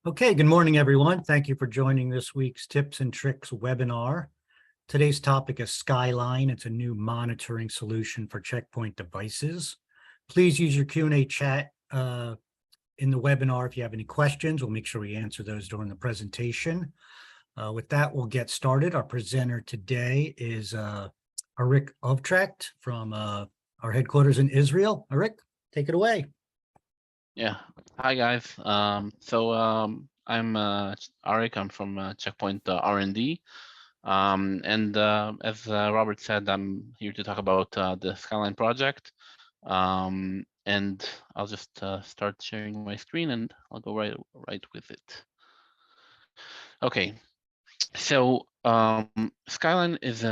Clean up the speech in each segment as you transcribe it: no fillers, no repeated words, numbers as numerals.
Okay, good morning, everyone. Thank you for joining this week's Tips and Tricks webinar. Today's topic is Skyline. It's a new monitoring solution for checkpoint devices. Please use your Q&A chat in the webinar if you have any questions. We'll make sure we answer those during the presentation. With that, we'll get started. Our presenter today is Arik Ovtrecht from our headquarters in Israel. Arik, take it away. Yeah. Hi, guys. I'm Arik. I'm from Checkpoint R&D. As Robert said, I'm here to talk about the Skyline project. And I'll just start sharing my screen and I'll go right with it. Okay. So Skyline is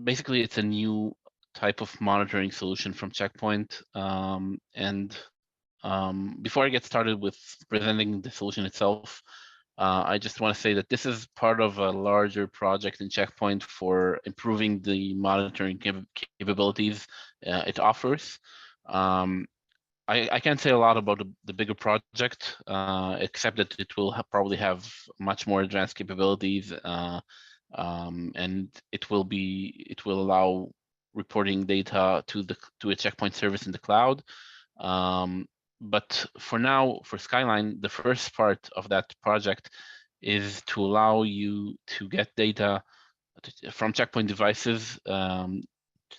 basically it's a new type of monitoring solution from Checkpoint. Before I get started with presenting the solution itself, I just want to say that this is part of a larger project in Checkpoint for improving the monitoring capabilities it offers. I can't say a lot about the bigger project, except that it will probably have much more advanced capabilities, and it will allow reporting data to a Checkpoint service in the cloud. But for now, for Skyline, the first part of that project is to allow you to get data from Checkpoint devices,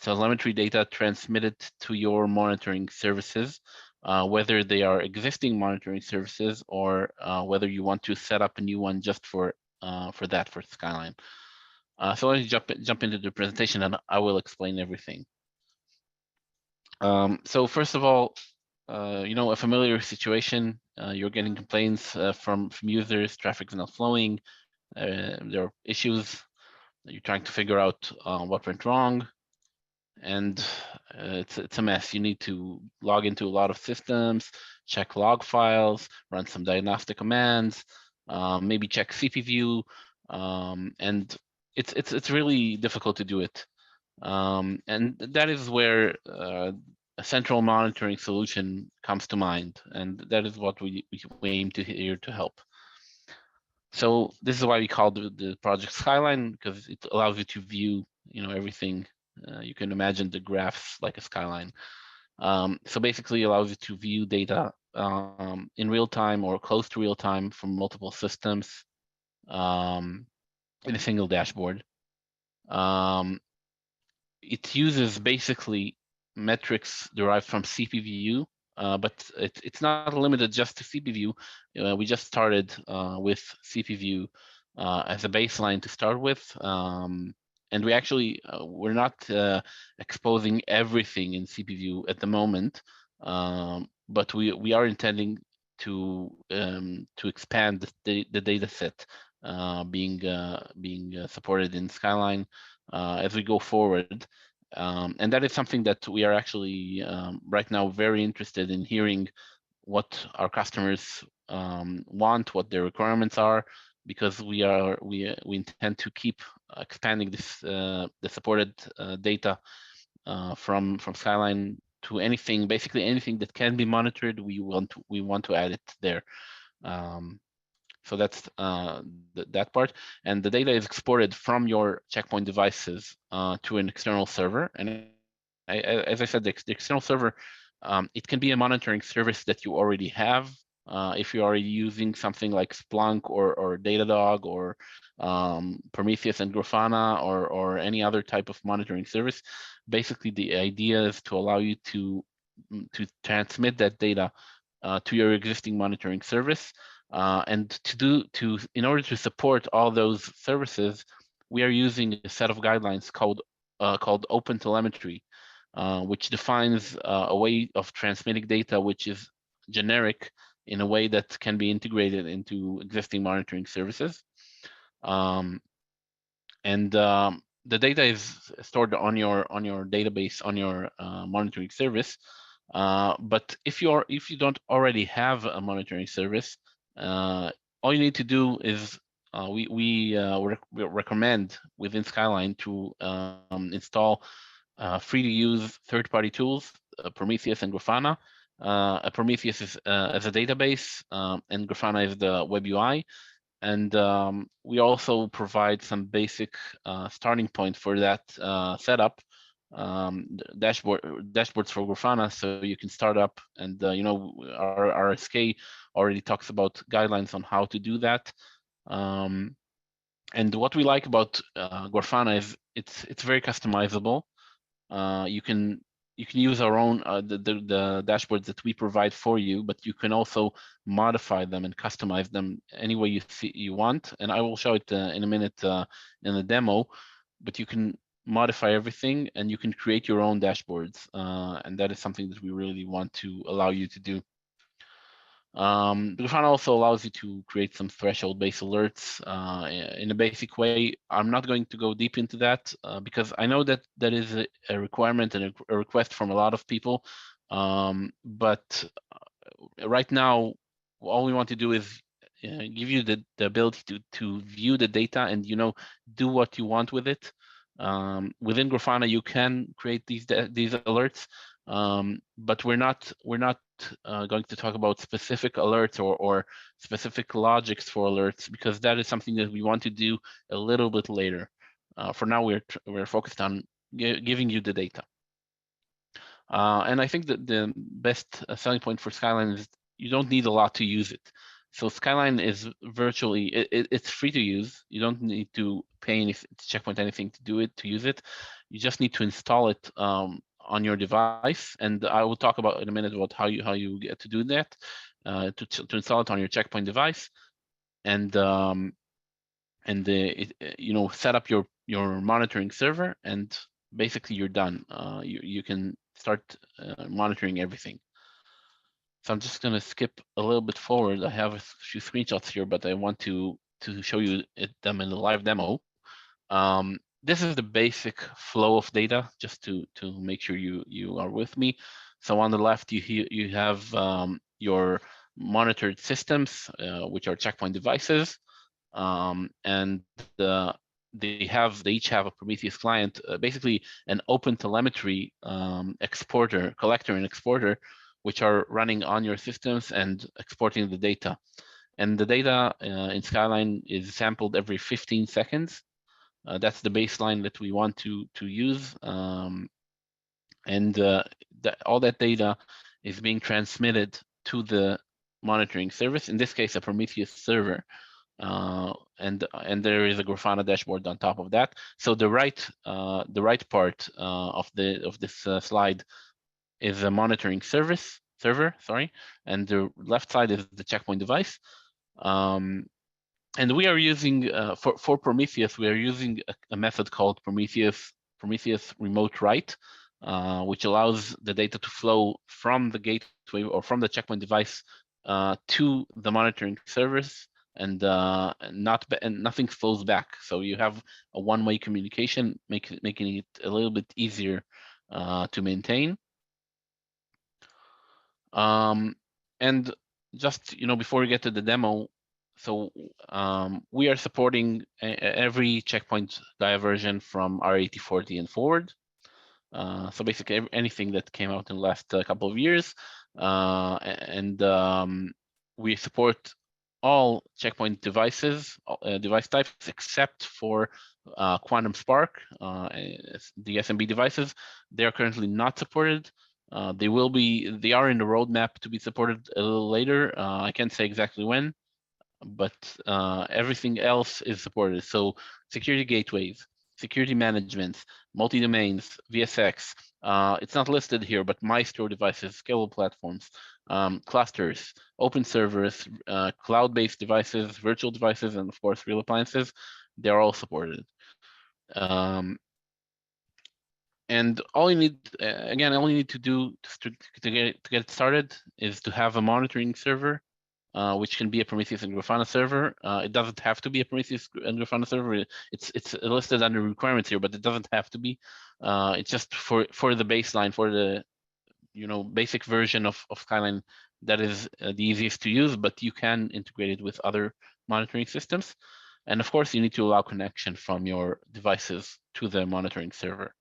telemetry data transmitted to your monitoring services, whether they are existing monitoring services or whether you want to set up a new one just for Skyline. So let me jump into the presentation and I will explain everything. So first of all, a familiar situation, you're getting complaints from users, traffic is not flowing, there are issues, you're trying to figure out what went wrong, and it's a mess. You need to log into a lot of systems, check log files, run some diagnostic commands, maybe check CPView, and it's really difficult to do it. And that is where a central monitoring solution comes to mind, and that is what we aim to here to help. So this is why we call the project Skyline, because it allows you to view, everything. You can imagine the graphs like a skyline. So basically allows you to view data in real time or close to real time from multiple systems in a single dashboard. It uses basically metrics derived from CPView, but it's not limited just to CPView. We just started with CPView as a baseline to start with, and we actually we're not exposing everything in CPView at the moment, but we are intending to expand the data set being supported in Skyline as we go forward. And that is something that we are actually right now very interested in hearing what our customers want, what their requirements are, because we intend to keep expanding this the supported data from Skyline to anything, basically anything that can be monitored. We want to add it there. So that's that part, and the data is exported from your Checkpoint devices to an external server. And as I said, the external server, it can be a monitoring service that you already have. If you're already using something like Splunk or Datadog or Prometheus and Grafana or any other type of monitoring service, basically the idea is to allow you to transmit that data to your existing monitoring service. And in order to support all those services, we are using a set of guidelines called Open Telemetry, which defines a way of transmitting data which is generic in a way that can be integrated into existing monitoring services. The data is stored on your database, on your monitoring service. But if you don't already have a monitoring service, all you need to do is we recommend within Skyline to install free to use third-party tools, Prometheus and Grafana, A Prometheus is as a database, and Grafana is the web UI. And we also provide some basic starting point for that setup, dashboards for Grafana, so you can start up. And our RSK already talks about guidelines on how to do that. And what we like about Grafana is it's very customizable. You can use our own the dashboards that we provide for you, but you can also modify them and customize them any way you want. And I will show it in a minute in the demo. But you can modify everything, and you can create your own dashboards, and that is something that we really want to allow you to do. Grafana also allows you to create some threshold-based alerts in a basic way. I'm not going to go deep into that because I know that that is a requirement and a request from a lot of people. But right now, all we want to do is give you the ability to view the data and do what you want with it. Within Grafana, you can create these alerts, but we're not going to talk about specific alerts or specific logics for alerts, because that is something that we want to do a little bit later. For now, we're focused on giving you the data. And I think that the best selling point for Skyline is you don't need a lot to use it. So Skyline is virtually, it's free to use. You don't need to pay any Checkpoint anything to use it. You just need to install it on your device, and I will talk about in a minute about how you get to do that, to install it on your Checkpoint device, and set up your monitoring server, and basically you're done. You can start monitoring everything. So I'm just going to skip a little bit forward. I have a few screenshots here, but I want to show you them in the live demo. This is the basic flow of data, just to make sure you are with me. So on the left, you have your monitored systems, which are Checkpoint devices, and they each have a Prometheus client, basically an open telemetry collector and exporter, which are running on your systems and exporting the data. And the data in Skyline is sampled every 15 seconds. That's the baseline that we want to use. And all that data is being transmitted to the monitoring service, in this case, a Prometheus server. And there is a Grafana dashboard on top of that. So the right part of this slide is a monitoring server, and the left side is the Checkpoint device. And we are using for Prometheus, we are using a method called Prometheus remote write, which allows the data to flow from the gateway or from the Checkpoint device to the monitoring service, and nothing flows back. So you have a one-way communication, making it a little bit easier to maintain. And just before we get to the demo, so we are supporting every Checkpoint Gaia version from R8040 and forward. So basically anything that came out in the last couple of years, and we support all Checkpoint devices, device types, except for Quantum Spark, the SMB devices. They are currently not supported. They are in the roadmap to be supported a little later. I can't say exactly when, but everything else is supported. So security gateways, security management, multi-domains, VSX. It's not listed here, but Maestro devices, scalable platforms, clusters, open servers, cloud-based devices, virtual devices, and of course, real appliances, they're all supported. And all you need, all you need to do to get it started is to have a monitoring server, which can be a Prometheus and Grafana server. It doesn't have to be a Prometheus and Grafana server. It's listed under requirements here, but it doesn't have to be. It's just for the baseline, for the basic version of Skyline that is the easiest to use, but you can integrate it with other monitoring systems. And of course, you need to allow connection from your devices to the monitoring server.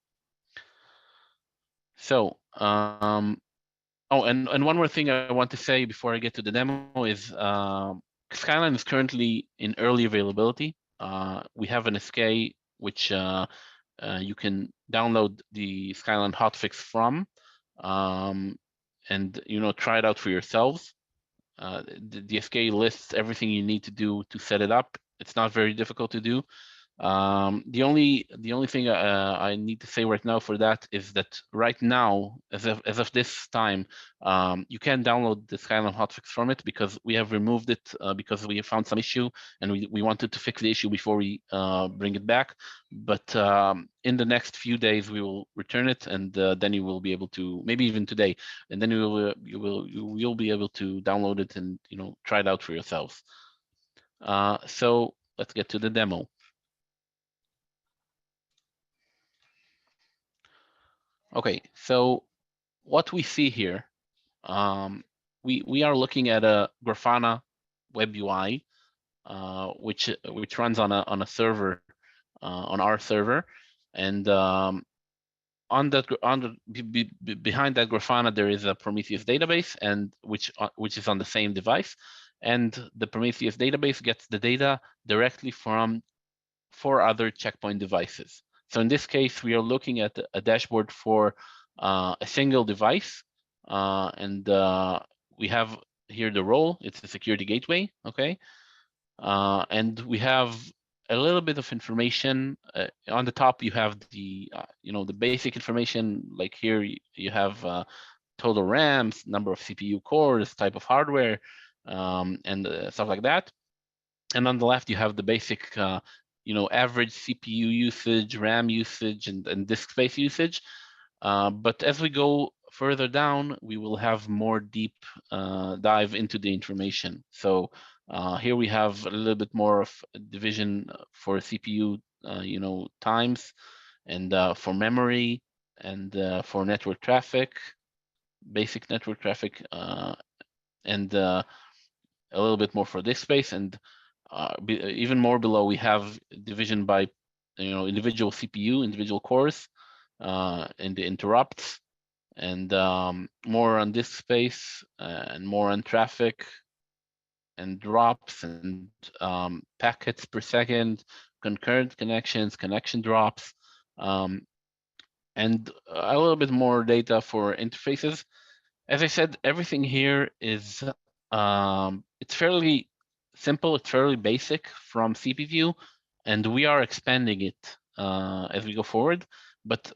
So, Oh, and one more thing I want to say before I get to the demo is Skyline is currently in early availability. We have an SK which you can download the Skyline hotfix from, and try it out for yourselves. The SK lists everything you need to do to set it up. It's not very difficult to do. The only thing I need to say right now for that is that right now, as of this time, you can download the Skyline hotfix from it because we have removed it because we found some issue and we wanted to fix the issue before we bring it back. But in the next few days we will return it, and then you will be able to, maybe even today, and then you'll be able to download it and try it out for yourselves. So let's get to the demo. Okay, so what we see here, we are looking at a Grafana web UI, which runs on a server, on our server, and behind that Grafana there is a Prometheus database, and which is on the same device, and the Prometheus database gets the data directly from 4 other checkpoint devices. So in this case, we are looking at a dashboard for a single device, and we have here the role. It's a security gateway, okay? And we have a little bit of information. On the top, you have the the basic information. Like here, you have total RAMs, number of CPU cores, type of hardware, and stuff like that. And on the left, you have the basic average CPU usage, RAM usage, and disk space usage. But as we go further down, we will have more deep dive into the information. So here we have a little bit more of division for CPU, times, and for memory, and for network traffic, basic network traffic, and a little bit more for disk space, and even more below, we have division by individual CPU, individual cores, and the interrupts, and more on disk space, and more on traffic and drops, and packets per second, concurrent connections, connection drops, and a little bit more data for interfaces. As I said, everything here is it's fairly simple, it's fairly basic from CPView, and we are expanding it as we go forward. But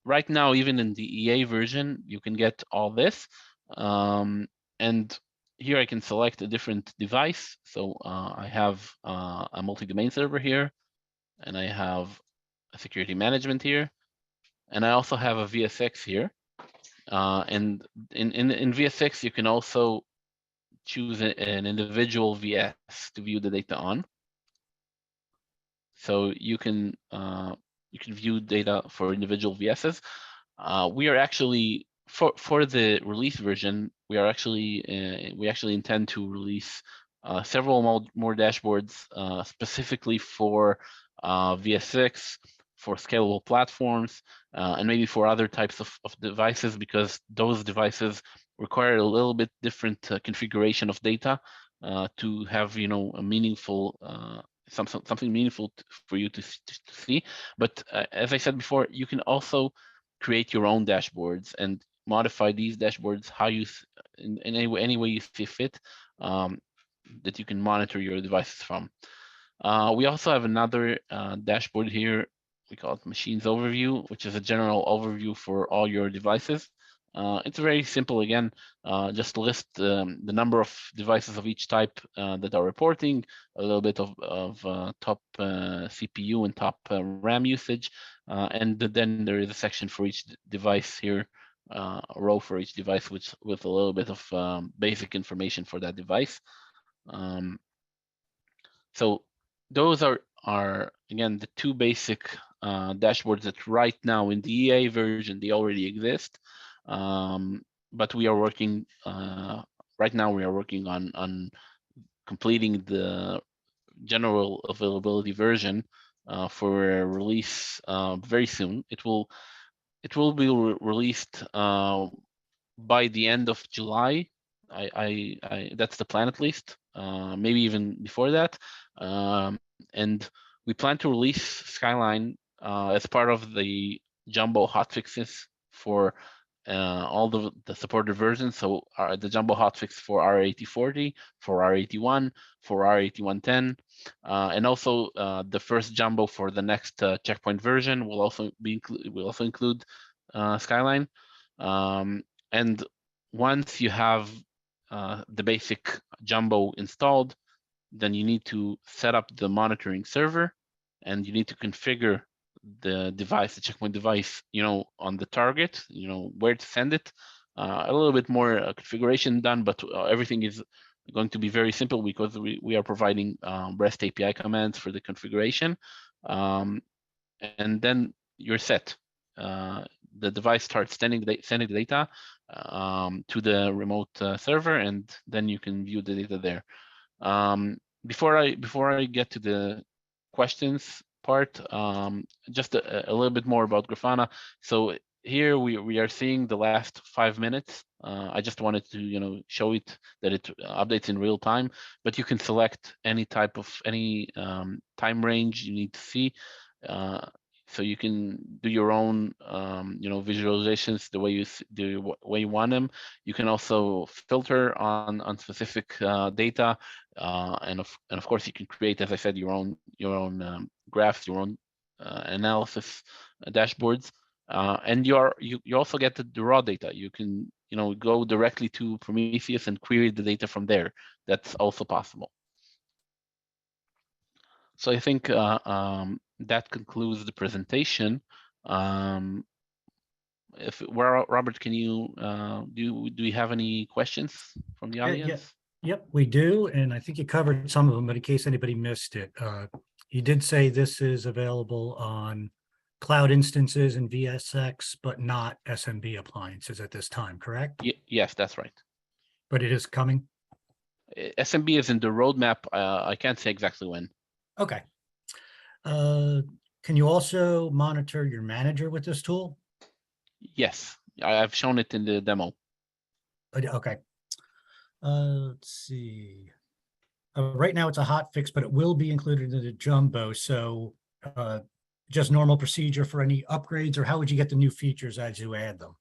right now, even in the EA version, you can get all this. And here I can select a different device. So I have a multi-domain server here, and I have a security management here, and I also have a VSX here. And in VSX, you can also choose an individual VS to view the data on. So you can view data for individual VSs. We are actually for the release version, we actually intend to release several more dashboards specifically for VSX, for scalable platforms, and maybe for other types of devices, because those devices require a little bit different configuration of data to have a meaningful something meaningful for you to see. But as I said before, you can also create your own dashboards and modify these dashboards how you in any way you see fit, that you can monitor your devices from. We also have another dashboard here. We call it Machines Overview, which is a general overview for all your devices. It's very simple. Again, just list the number of devices of each type that are reporting, a little bit of top CPU and top RAM usage, and then there is a section for each device here, a row for each device, with a little bit of basic information for that device. So those are again the two basic dashboards that right now in the EA version they already exist, but we are working right now. We are working on completing the general availability version for a release very soon. It will be released by the end of July. That's the plan at least. Maybe even before that. And we plan to release Skyline as part of the jumbo hotfixes for all the supported versions. So the jumbo hotfix for R8040, for R81, for R8110, and also the first jumbo for the next checkpoint version will also include Skyline. And once you have the basic jumbo installed, then you need to set up the monitoring server, and you need to configure the device, the checkpoint device, on the target, where to send it. A little bit more configuration done, but everything is going to be very simple because we are providing REST API commands for the configuration. And then you're set. The device starts sending the data to the remote server, and then you can view the data there. Before I get to the questions part, just a little bit more about Grafana. So here we are seeing the last 5 minutes. I just wanted to show it that it updates in real time, but you can select any type of time range you need to see. So you can do your own visualizations the way you want them. You can also filter on specific data, and of course you can create, as I said, your own graphs, your own analysis dashboards, and you also get the raw data. You can go directly to Prometheus and query the data from there. That's also possible. So I think that concludes the presentation. Robert, can you do we have any questions from the audience? Yep, we do, and I think you covered some of them, but in case anybody missed it, you did say this is available on cloud instances and VSX, but not SMB appliances at this time, correct? Yes, that's right. But it is coming? SMB is in the roadmap. I can't say exactly when. Okay. Can you also monitor your manager with this tool? Yes, I've shown it in the demo. Okay. Let's see. Right now it's a hot fix, but it will be included in the jumbo. So just normal procedure for any upgrades, or how would you get the new features as you add them?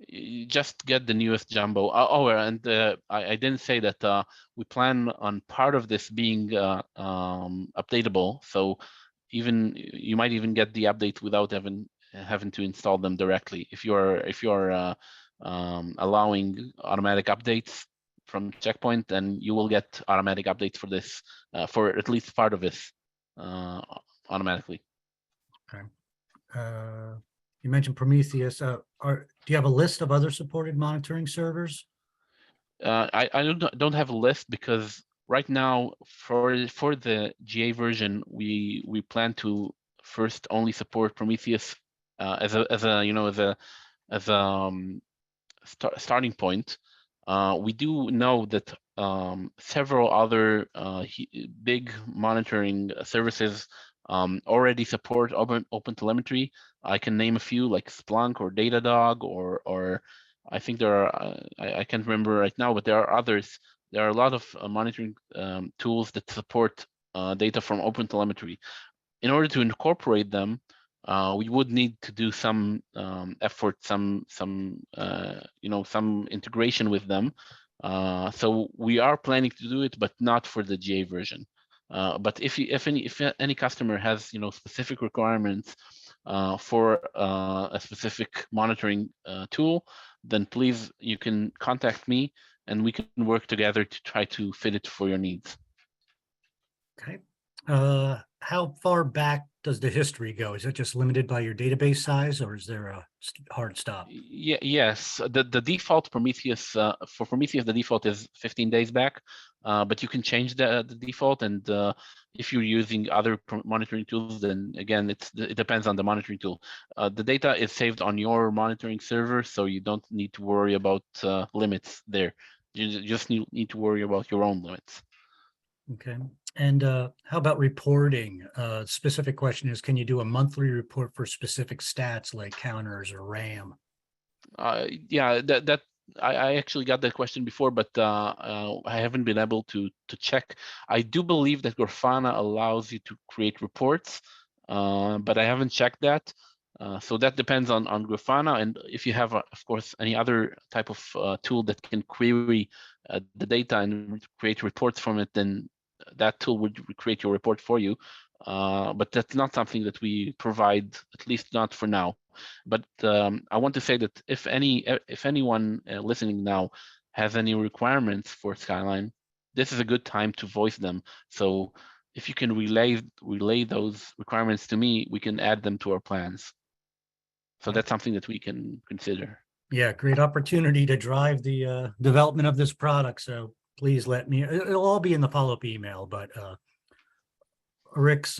You just get the newest jumbo. And I didn't say that we plan on part of this being updatable. So you might even get the update without having to install them directly. If you're allowing automatic updates from Checkpoint, then you will get automatic updates for this, for at least part of this automatically. Okay. You mentioned Prometheus. Do you have a list of other supported monitoring servers? I don't have a list because right now for the GA version we plan to first only support Prometheus as a starting point. We do know that several other big monitoring services already support open telemetry. I can name a few like Splunk or Datadog, or I think there are, I can't remember right now, but there are others. There are a lot of monitoring tools that support data from open telemetry. In order to incorporate them, we would need to do some effort, some integration with them. So we are planning to do it, but not for the GA version. But if any customer has specific requirements for a specific monitoring tool, then please you can contact me and we can work together to try to fit it for your needs. Okay. How far back does the history go? Is it just limited by your database size, or is there a hard stop? Yes, the default Prometheus for Prometheus, the default is 15 days back, but you can change the default, and if you're using other monitoring tools, then again it depends on the monitoring tool. The data is saved on your monitoring server, so you don't need to worry about limits there. You just need to worry about your own limits. Okay. And how about reporting? Specific question is, can you do a monthly report for specific stats like counters or RAM? Yeah, I actually got that question before, but I haven't been able to check. I do believe that Grafana allows you to create reports, but I haven't checked that. So that depends on Grafana, and if you have, of course, any other type of tool that can query the data and create reports from it, then that tool would create your report for you. But that's not something that we provide, at least not for now. But I want to say that if anyone listening now has any requirements for Skyline, this is a good time to voice them. So if you can relay those requirements to me, we can add them to our plans. So that's something that we can consider. Yeah, great opportunity to drive the development of this product. So please let me, it'll all be in the follow-up email, but Rick's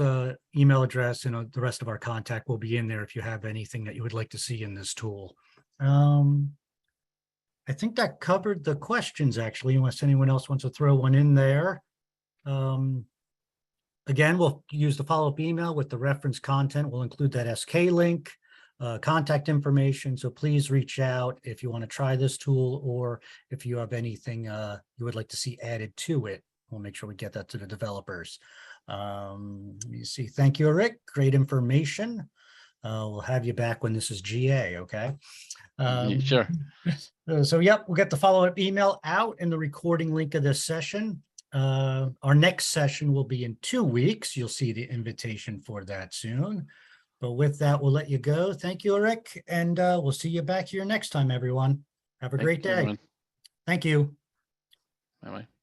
email address and the rest of our contact will be in there if you have anything that you would like to see in this tool. I think that covered the questions, actually, unless anyone else wants to throw one in there. Again, we'll use the follow-up email with the reference content. We'll include that SK link, contact information. So please reach out if you want to try this tool, or if you have anything you would like to see added to it. We'll make sure we get that to the developers. Let me see. Thank you, Rick. Great information. We'll have you back when this is GA, okay? Sure. So, yep, we'll get the follow-up email out and the recording link of this session. Our next session will be in 2 weeks. You'll see the invitation for that soon. But with that, we'll let you go. Thank you, Rick, and we'll see you back here next time, everyone. Have a great day. Everyone. Thank you. Bye-bye.